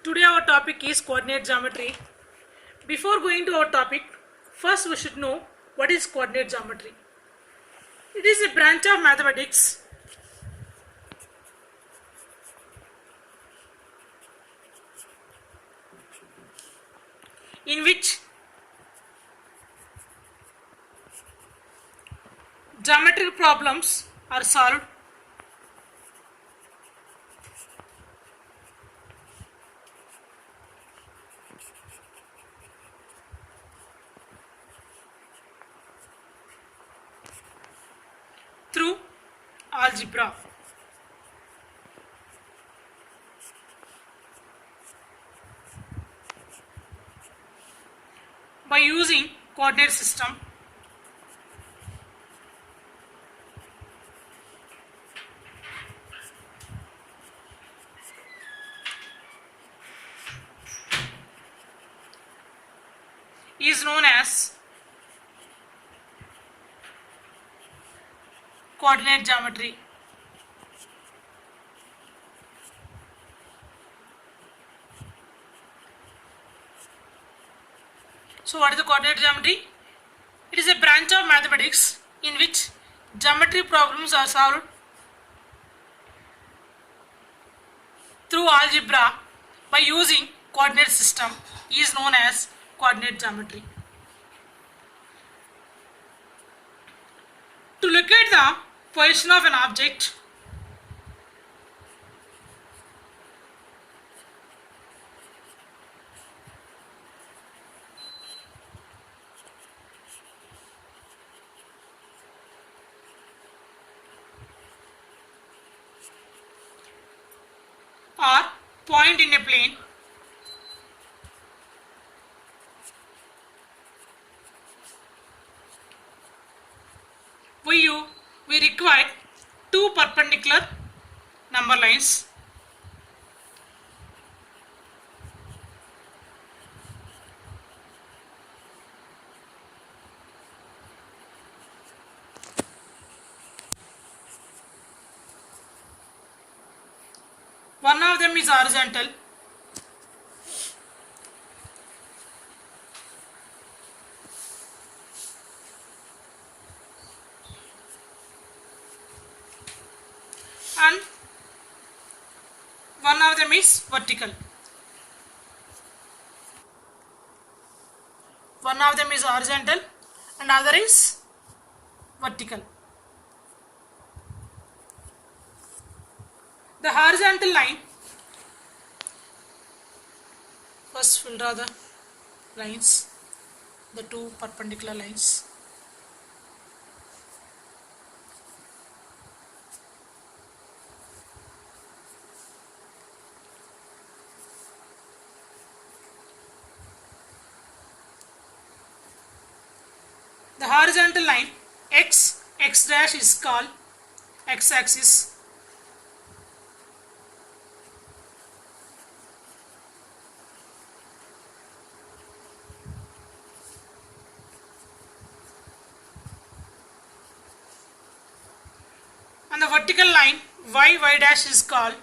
Today our topic is coordinate geometry. Before going to our topic, first we should know what is coordinate geometry. It is a branch of mathematics in which geometric problems are solved through algebra. By using coordinate system, is known as coordinate geometry. So what is the coordinate geometry? It is a branch of mathematics in which geometry problems are solved through algebra by using coordinate system is known as coordinate geometry. To locate the position of an object, or point in a plane, we require two perpendicular number lines. One of them is horizontal and one of them is vertical. One of them is horizontal and other is vertical. The horizontal line, first we'll draw the lines, the two perpendicular lines. The horizontal line x dash is called x-axis. And the vertical line y dash is called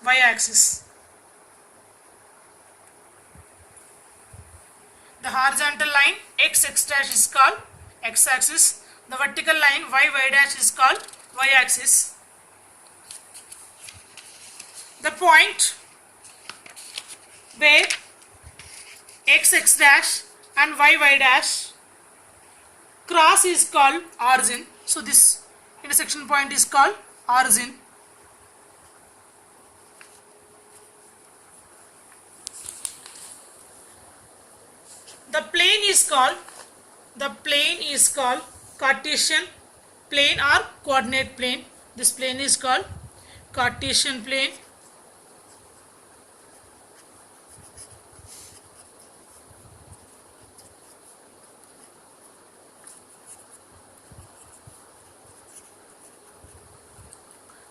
y-axis. The horizontal line x dash is called x-axis. The vertical line y dash is called y-axis. The point where x dash and y dash cross is called origin. So this intersection point is called origin. The plane is called Cartesian plane or coordinate plane. This plane is called Cartesian plane.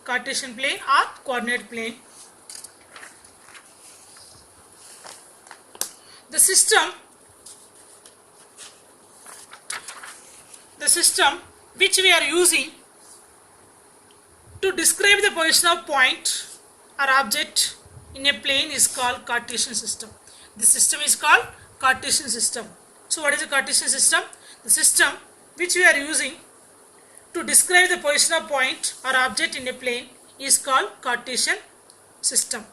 Cartesian plane or coordinate plane. The the system which we are using to describe the position of point or object in a plane is called Cartesian system. The system is called Cartesian system. So what is a Cartesian system? The system which we are using to describe the position of point or object in a plane is called Cartesian system.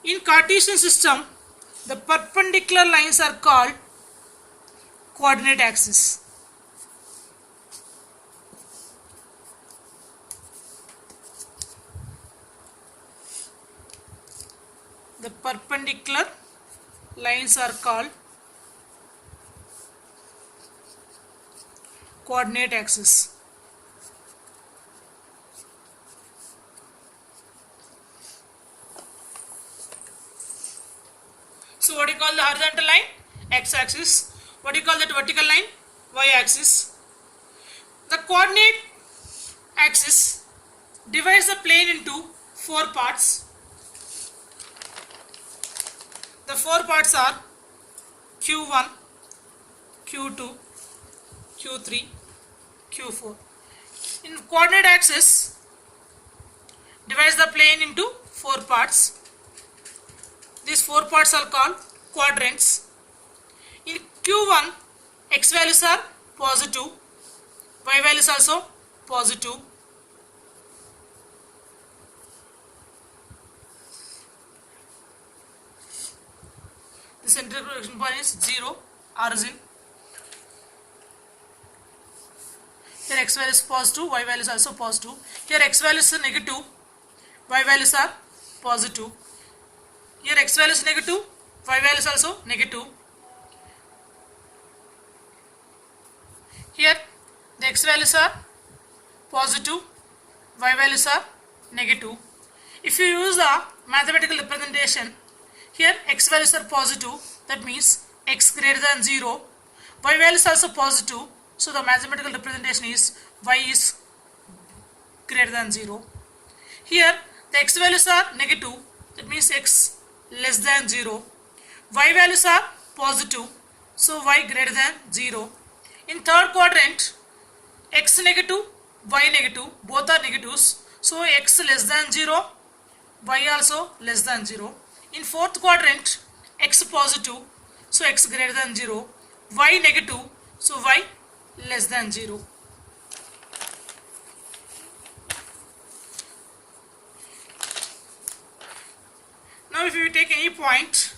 In Cartesian system, the perpendicular lines are called coordinate axis. The perpendicular lines are called coordinate axis. So what do you call the horizontal line? X-axis. What do you call that vertical line? Y-axis. The coordinate axis divides the plane into 4 parts. The 4 parts are Q1, Q2, Q3, Q4. In coordinate axis divides the plane into 4 parts. These 4 parts are called quadrants. In Q1, x values are positive, y values also positive. The central projection point is 0, origin. Here x value is positive, y value is also positive. Here x value is negative, y values are positive. Here x value is negative, y value is also negative. Here the x values are positive, y values are negative. If you use the mathematical representation, here x values are positive, that means x greater than 0. Y value is also positive, so the mathematical representation is y is greater than 0. Here the x values are negative, that means x less than 0. Y values are positive, so y greater than 0. In third quadrant, x negative, y negative, both are negatives, so x less than 0, y also less than 0. In fourth quadrant, x positive, so x greater than 0, y negative, so y less than 0. Now if you take any point,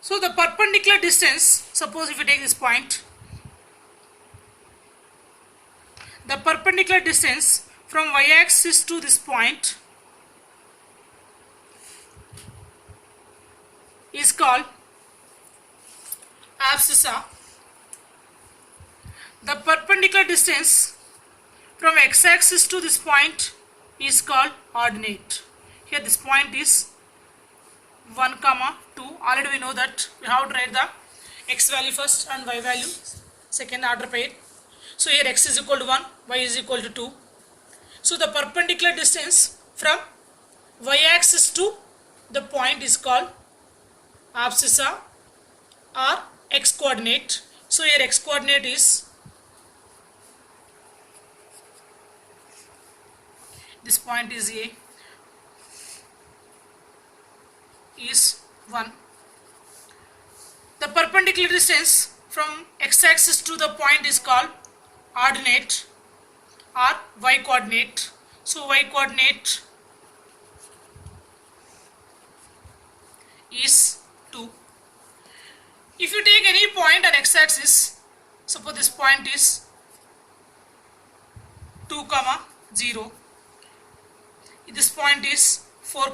so the perpendicular distance, suppose if you take this point, the perpendicular distance from y-axis to this point is called abscissa. The perpendicular distance from x-axis to this point is called ordinate. Here this point is 1, 2. Already we know that we have to write the x value first and y value second order pair. So here x is equal to 1, y is equal to 2. So the perpendicular distance from y-axis to the point is called abscissa or x-coordinate. So here x-coordinate is this point is A, is 1. The perpendicular distance from x-axis to the point is called ordinate or y-coordinate. So y-coordinate is 2. If you take any point on x-axis, suppose this point is 2, 0. This point is 4,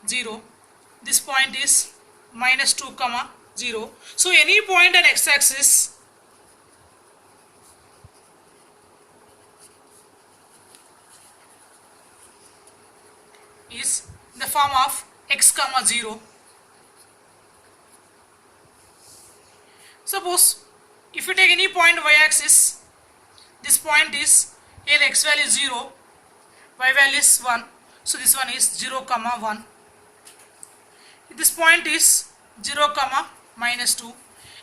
0. This point is minus 2, 0. So any point on x-axis is in the form of x comma 0. Suppose if you take any point y-axis, this point is here x value is 0, y value is 1, so this one is 0 comma 1. This point is 0 comma minus 2.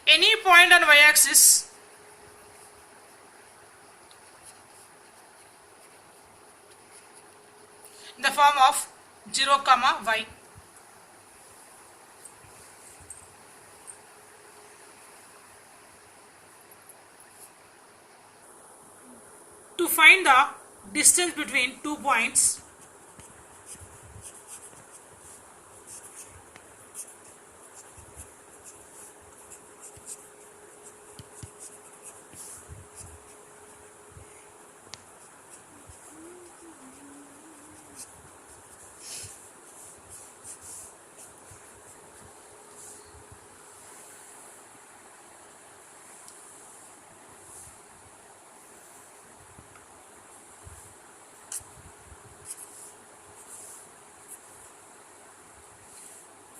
Any point on y-axis in the form of 0 comma y. To find the distance between 2 points,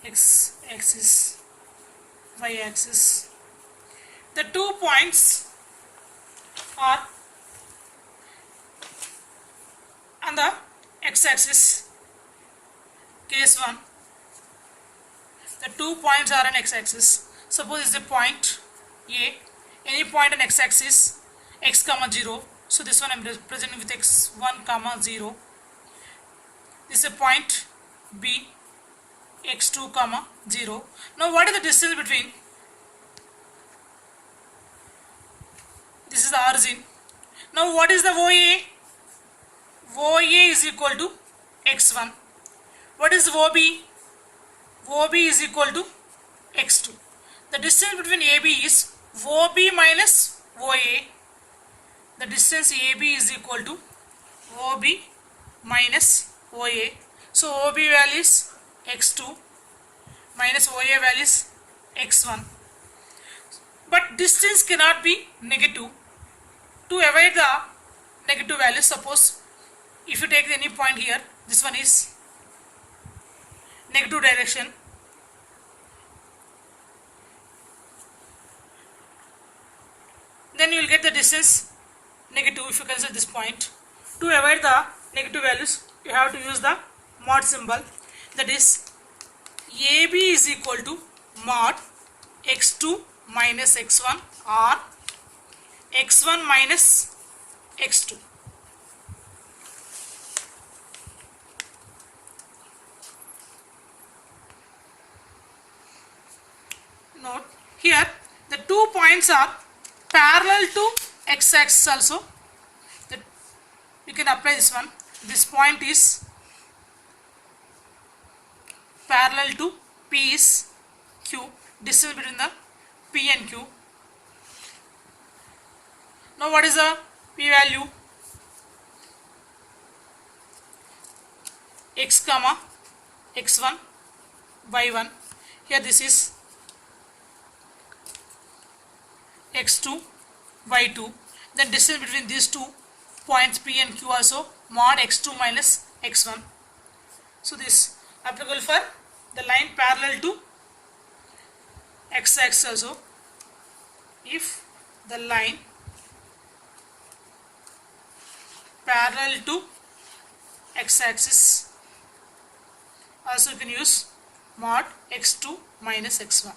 x axis, y axis. The 2 points are on the x axis. Case 1. The 2 points are on x axis. Suppose it's a point A. Any point on x axis, x comma 0. So this one I am representing with x1 comma 0. This is a point B, x2 comma 0. Now what is the distance between? This is the origin. Now what is the OA? OA is equal to x1. What is OB? OB is equal to x2. The distance between AB is OB minus OA. The distance AB is equal to OB minus OA. So OB value is x2 minus OA value is x1. But distance cannot be negative. To avoid the negative value, suppose if you take any point here, this one is negative direction. Then you will get the distance negative if you consider this point. To avoid the negative values, you have to use the mod symbol. That is AB is equal to mod x2 minus x1 or x1 minus x2. Note here the 2 points are parallel to x axis also. That you can apply this one. This point is parallel to P is Q. Distance between the P and Q. Now what is the P value? X comma x1 y1. Here this is x2 y2. Then distance between these 2 points P and Q also mod x2 minus x1. So this applicable for the line parallel to x axis also. If the line parallel to x axis, also you can use mod x2 minus x1.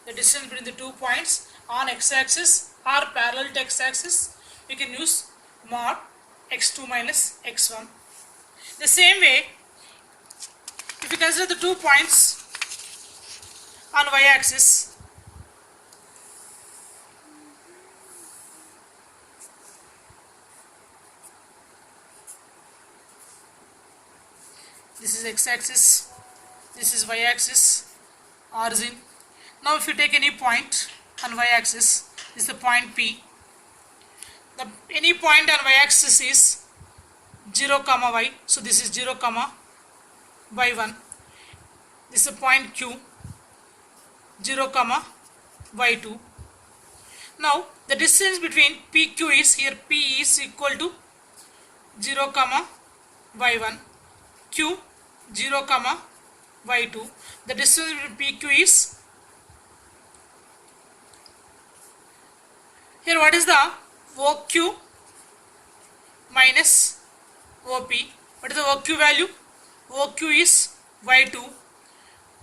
The distance between the 2 points on x axis or parallel to x axis, we can use mod x2 minus x1. The same way, if you consider the 2 points on y axis, this is x axis, this is y axis, origin. Now if you take any point on y axis, this is the point P. Any point on y axis is 0 comma y, so this is 0 comma y1. This is a point Q, 0 comma y2. Now the distance between PQ is, here P is equal to 0 comma y1, Q 0 comma y2. The distance between PQ is, here what is the OQ minus OP? What is the OQ value? OQ is y2,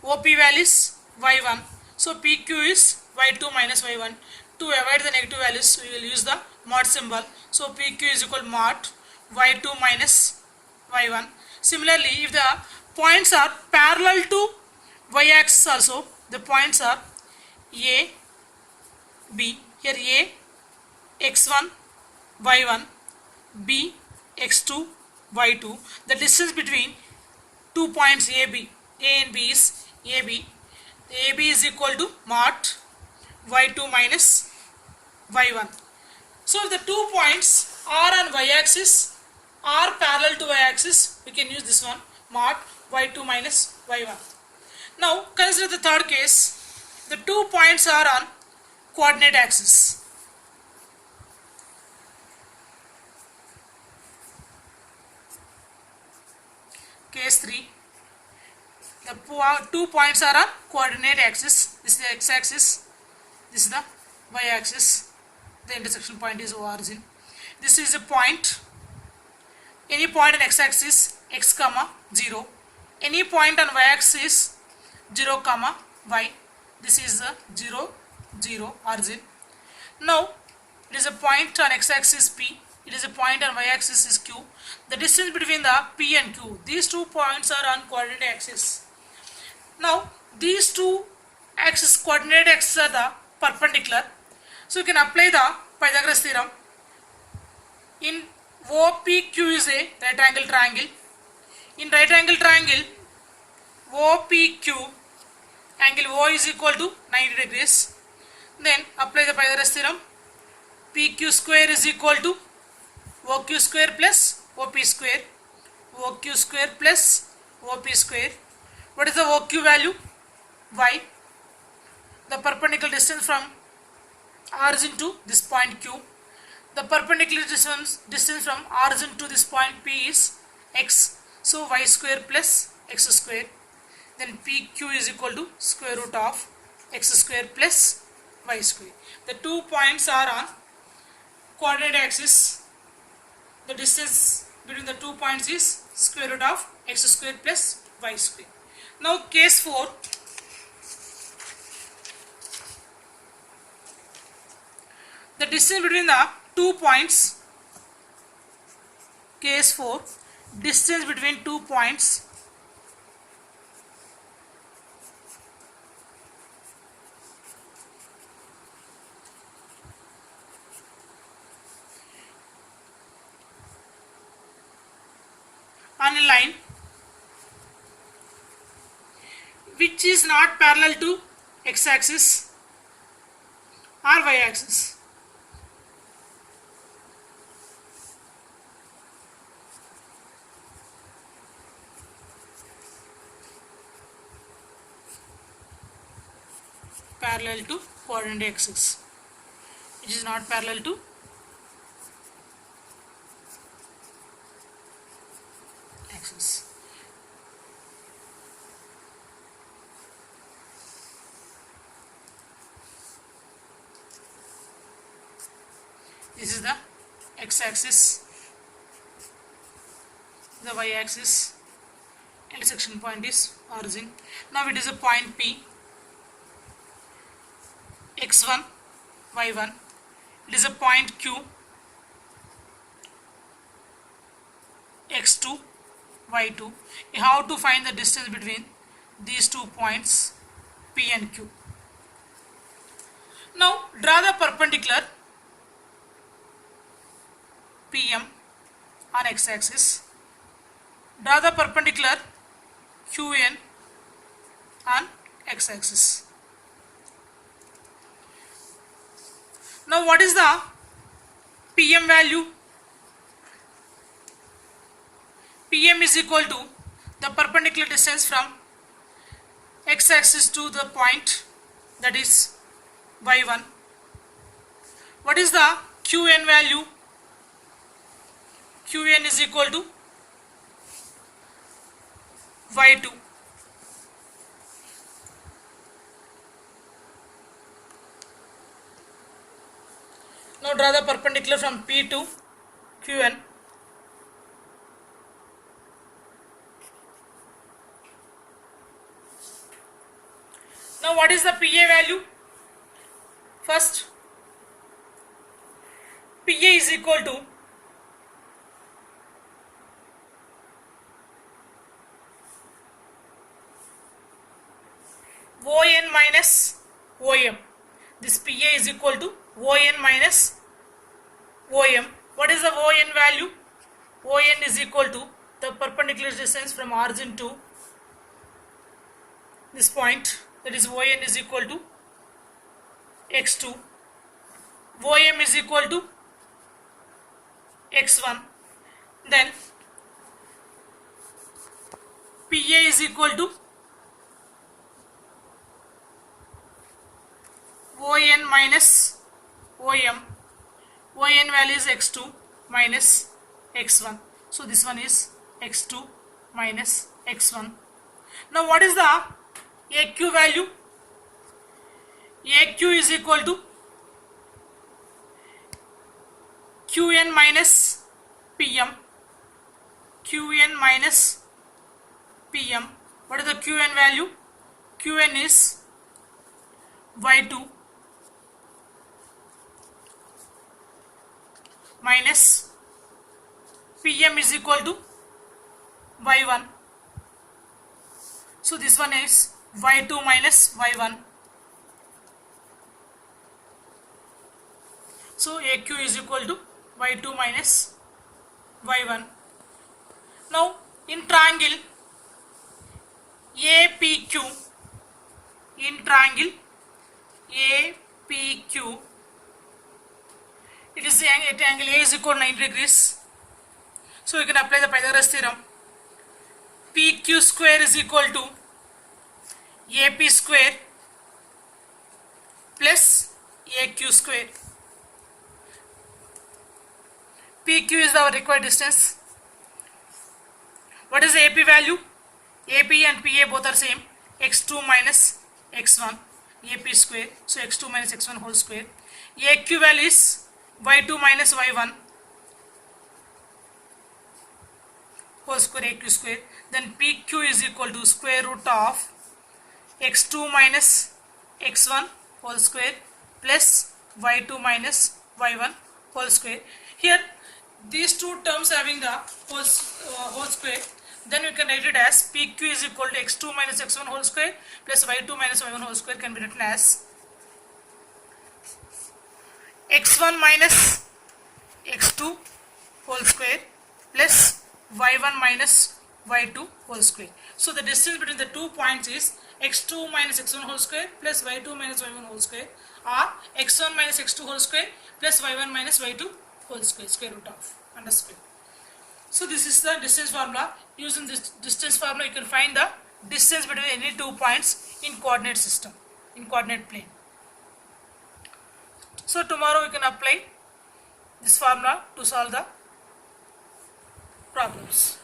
OP value is y1. So PQ is y2 minus y1. To avoid the negative values, we will use the mod symbol. So PQ is equal to mod y2 minus y1. Similarly, if the points are parallel to y-axis also, the points are A, B. Here A, x1, y1, B, x2, y2. The distance between 2 points A and B is AB. AB is equal to mod y2 minus y1. So if the 2 points are on y-axis are parallel to y-axis, we can use this one, mod y2 minus y1. Now consider the third case. The 2 points are on coordinate axis. Case 3. The 2 points are on coordinate axis. This is the x-axis. This is the y-axis. The intersection point is origin. This is a point. Any point on x-axis x comma 0. Any point on y-axis 0 comma y. This is the 0 0 origin. Now it is a point on x-axis P. It is a point on y-axis is Q. The distance between the P and Q. These 2 points are on coordinate axis. Now these 2 axis, coordinate axes are the perpendicular. So you can apply the Pythagoras theorem. In OPQ is a right angle triangle. In right angle triangle OPQ, angle O is equal to 90 degrees. Then apply the Pythagoras theorem. PQ square is equal to OQ square plus OP square. OQ square plus OP square. What is the OQ value? Y. The perpendicular distance from origin to this point Q. The perpendicular distance from origin to this point P is x. So y square plus x square. Then PQ is equal to square root of x square plus y square. The 2 points are on coordinate axis. The distance between the 2 points is square root of x square plus y square. Now case 4. The distance between the 2 points. Case 4. Distance between 2 points on a line which is not parallel to x-axis or y-axis. Parallel to coordinate axis, which is not parallel to axis. This is the x-axis, the y-axis, intersection point is origin. Now it is a point P, x1, y1. It is a point Q, x2, y2. You have to find the distance between these 2 points P and Q. Now draw the perpendicular PM on x-axis. Draw the perpendicular QN on x-axis. Now what is the PM value? PM is equal to the perpendicular distance from x-axis to the point, that is y1. What is the QN value? QN is equal to y2. Now draw the perpendicular from P to Qn. Now what is the PA value? First, PA is equal to ON minus OM. This PA is equal to ON minus OM. What is the ON value? ON is equal to the perpendicular distance from origin to this point, that is ON is equal to x2. OM is equal to x1. Then PA is equal to ON minus OM. ON value is x2 minus x1. So this one is x2 minus x1. Now what is the AQ value? AQ is equal to Qn minus Pm. Qn minus Pm. What is the Qn value? Qn is y2 minus Pm is equal to y1. So this one is y2 minus y1. So AQ is equal to y2 minus y1. Now in triangle APQ, in triangle APQ, it is at angle A is equal to 90 degrees. So we can apply the Pythagoras theorem. PQ square is equal to AP square plus AQ square. PQ is our required distance. What is the AP value? AP and PA both are same. X2 minus X1, AP square. So X2 minus X1 whole square. AQ value is y2 minus y1 whole square, AQ square. Then PQ is equal to square root of x2 minus x1 whole square plus y2 minus y1 whole square. Here these two terms having the whole square, then we can write it as PQ is equal to x2 minus x1 whole square plus y2 minus y1 whole square can be written as x1 minus x2 whole square plus y1 minus y2 whole square. So the distance between the 2 points is x2 minus x1 whole square plus y2 minus y1 whole square, or x1 minus x2 whole square plus y1 minus y2 whole square, square root of under square. So this is the distance formula. Using this distance formula you can find the distance between any 2 points in coordinate system, in coordinate plane. So tomorrow we can apply this formula to solve the problems.